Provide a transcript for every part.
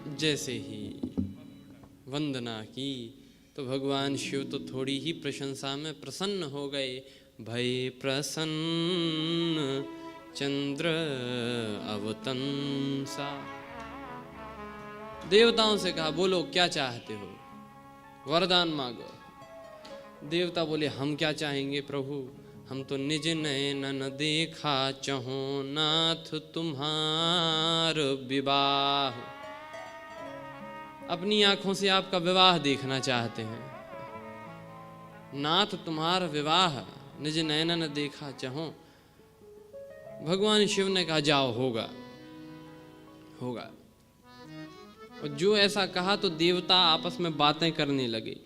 जैसे ही वंदना की तो भगवान शिव तो थोड़ी ही प्रशंसा में प्रसन्न हो गए। भय प्रसन्न चंद्र अवतंसा। देवताओं से कहा बोलो क्या चाहते हो, वरदान मांगो। देवता बोले हम क्या चाहेंगे प्रभु, हम तो निज नयन देखा चहो नाथ तुम्हार विवाह। अपनी आंखों से आपका विवाह देखना चाहते हैं। नाथ तुम्हार विवाह निज नयन देखा चहो। भगवान शिव ने कहा जाओ होगा होगा। और जो ऐसा कहा तो देवता आपस में बातें करने लगे।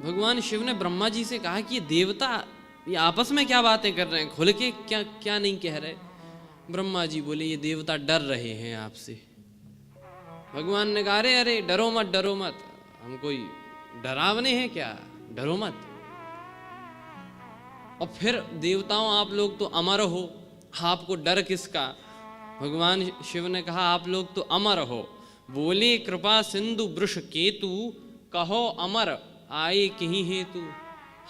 भगवान शिव ने ब्रह्मा जी से कहा कि ये देवता ये आपस में क्या बातें कर रहे हैं, खुल के क्या क्या नहीं कह रहे। ब्रह्मा जी बोले ये देवता डर रहे हैं आपसे। भगवान ने कहा अरे अरे डरो मत, हम कोई डरावने हैं क्या, डरो मत। और फिर देवताओं आप लोग तो अमर हो, आपको डर किसका। भगवान शिव ने कहा आप लोग तो अमर हो। बोले कृपा सिंधु वृष केतु कहो अमर आए कहीं हेतु।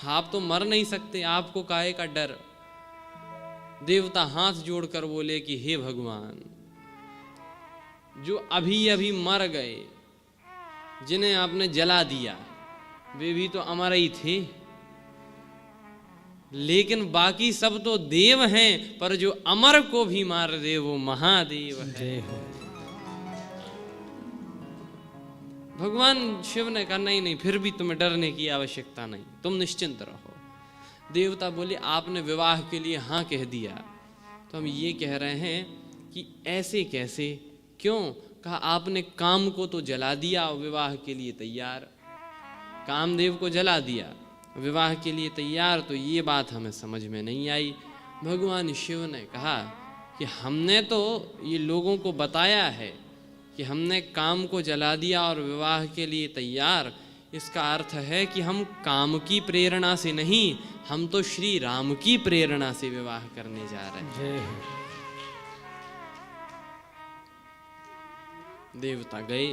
आप तो मर नहीं सकते, आपको काहे का डर। देवता हाथ जोड़कर बोले कि हे भगवान, जो अभी अभी मर गए, जिन्हें आपने जला दिया, वे भी तो अमर ही थे, लेकिन बाकी सब तो देव हैं, पर जो अमर को भी मार दे वो महादेव है। भगवान शिव ने कहा नहीं नहीं, फिर भी तुम्हें डरने की आवश्यकता नहीं, तुम निश्चिंत रहो। देवता बोले आपने विवाह के लिए हाँ कह दिया, तो हम ये कह रहे हैं कि ऐसे कैसे, क्यों। कहा आपने काम को तो जला दिया और विवाह के लिए तैयार, कामदेव को जला दिया, विवाह के लिए तैयार, तो ये बात हमें समझ में नहीं आई। भगवान शिव ने कहा कि हमने तो ये लोगों को बताया है कि हमने काम को जला दिया और विवाह के लिए तैयार। इसका अर्थ है कि हम काम की प्रेरणा से नहीं, हम तो श्री राम की प्रेरणा से विवाह करने जा रहे हैं। देवता गए।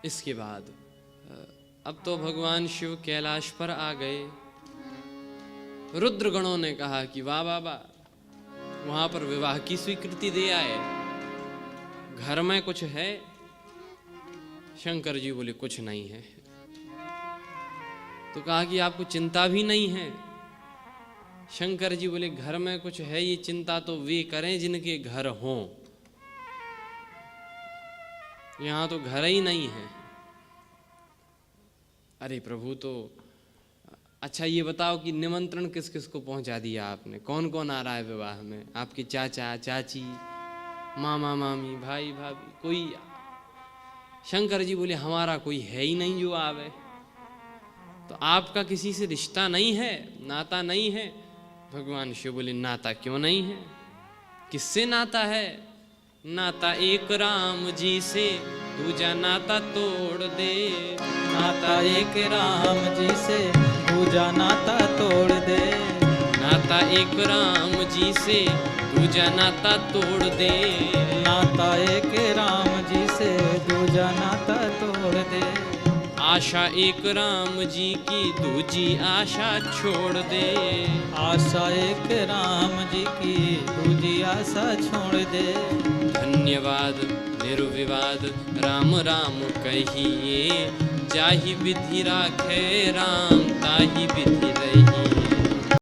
इसके बाद अब तो भगवान शिव कैलाश पर आ गए। रुद्रगणों ने कहा कि वाह वाह वाह, वहां पर विवाह की स्वीकृति दे आए, घर में कुछ है। शंकर जी बोले कुछ नहीं है। तो कहा कि आपको चिंता भी नहीं है। शंकर जी बोले घर में कुछ है, ये चिंता तो वे करें जिनके घर हों, यहां तो घर ही नहीं है। अरे प्रभु, तो अच्छा ये बताओ कि निमंत्रण किस किस को पहुंचा दिया आपने, कौन कौन आ रहा है विवाह में, आपके चाचा चाची, मामा मामी, भाई भाभी, कोई। शंकर जी बोले हमारा कोई है ही नहीं जो आवे। तो आपका किसी से रिश्ता नहीं है, नाता नहीं है। भगवान शिव बोले नाता क्यों नहीं है, किससे नाता है। नाता एक राम जी से, दूजा नाता तोड़ दे। नाता एक राम जी से, दूजा नाता तोड़ दे। नाता एक राम जी से, दूजा नाता तोड़ दे। नाता एक राम जी से, दूजा नाता तोड़ दे। आशा एक राम जी की, दूजी आशा छोड़ दे। आशा एक राम जी की, दूजी आशा छोड़ दे। धन्यवाद निर्विवाद राम राम कहिए, जाहि विधि राखे राम ताहि विधि